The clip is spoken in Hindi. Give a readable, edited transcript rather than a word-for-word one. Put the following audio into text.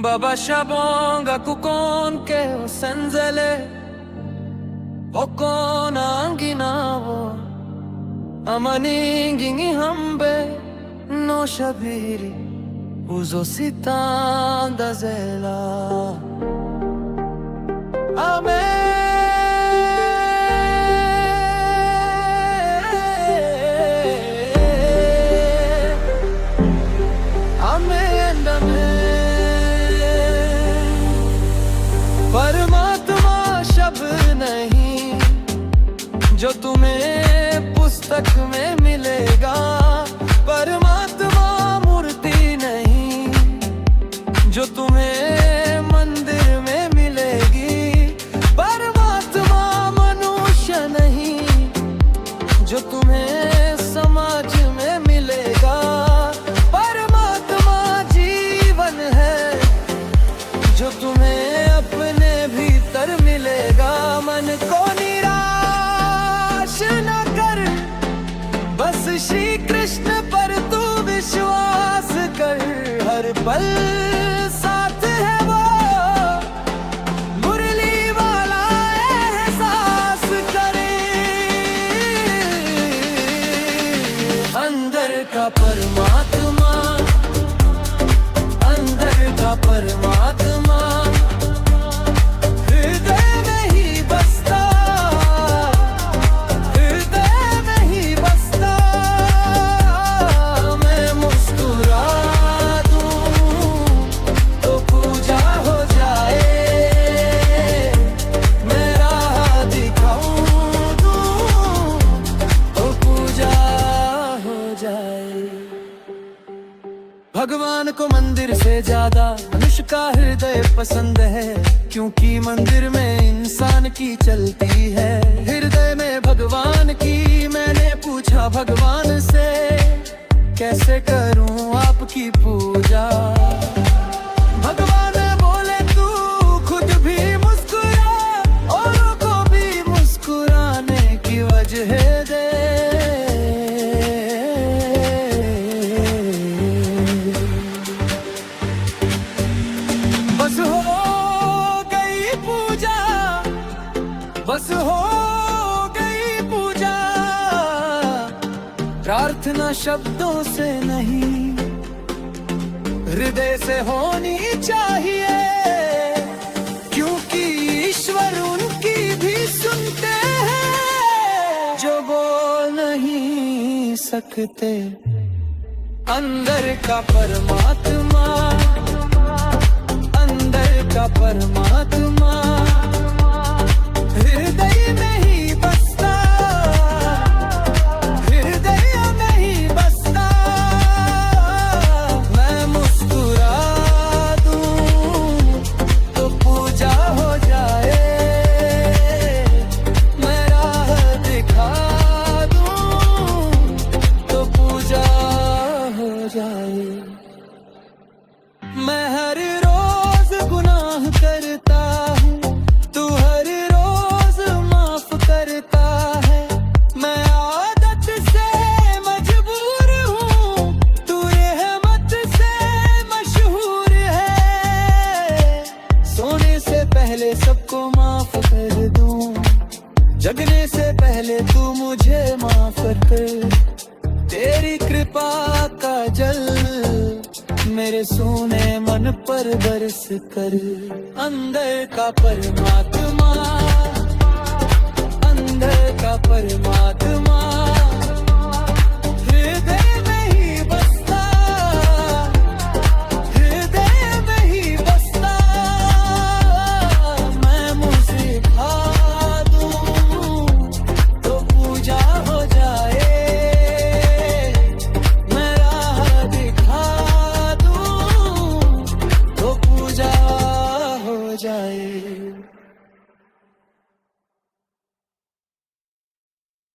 Babasha bonga kukonke osenzele okona anginawo amaningi ngihambe noshabiri uzositandazela amen. परमात्मा शब्द नहीं जो तुम्हें पुस्तक में मिलेगा, परमात्मा मूर्ति नहीं जो तुम्हें मंदिर में मिलेगी, परमात्मा मनुष्य नहीं जो तुम्हें समाज में मिलेगा, परमात्मा जीवन है जो तुम्हें अपने भीतर मिलेगा। मन को निराश न कर, बस श्री कृष्ण पर तू विश्वास कर, हर पल साथ है वो मुरली वाला एहसास करे। अंदर का परमात्मा, अंदर का परमात्मा हृदय में ही बसता, हृदय में ही बसता। मैं मुस्कुरा दूं तो पूजा हो जाए, मैं राह दिखाऊं दूं तो पूजा हो जाए। भगवान को मंदिर से ज्यादा मनुष्य का हृदय पसंद है, क्योंकि मंदिर में इंसान की चलती है हृदय में भगवान की। मैंने पूछा भगवान से कैसे करूं आपकी पूजा, भगवान बोले तू खुद भी मुस्कुरा, औरों को भी मुस्कुराने की वजह दे। बस हो गई पूजा, बस हो गई पूजा, प्रार्थना शब्दों से नहीं हृदय से होनी चाहिए, क्योंकि ईश्वर उनकी भी सुनते हैं जो बोल नहीं सकते। अंदर का परमात्मा, अंदर का परमात्मा हृदय में ही बसता, हृदय में ही बसता। मैं मुस्कुरा दूं तो पूजा हो जाए, मैं राह दिखा दूं तो पूजा हो जाए। मैं हर रोज गुनाह करता हूँ, तू हर रोज माफ करता है। मैं आदत से मजबूर हूँ, तू रहमत से मशहूर है। सोने से पहले सबको माफ कर दूं, जगने से पहले तू मुझे माफ कर। तेरी कृपा का जल मेरे सोने मन पर बरस कर। अंदर का परमात्मा, अंदर का परमात्मा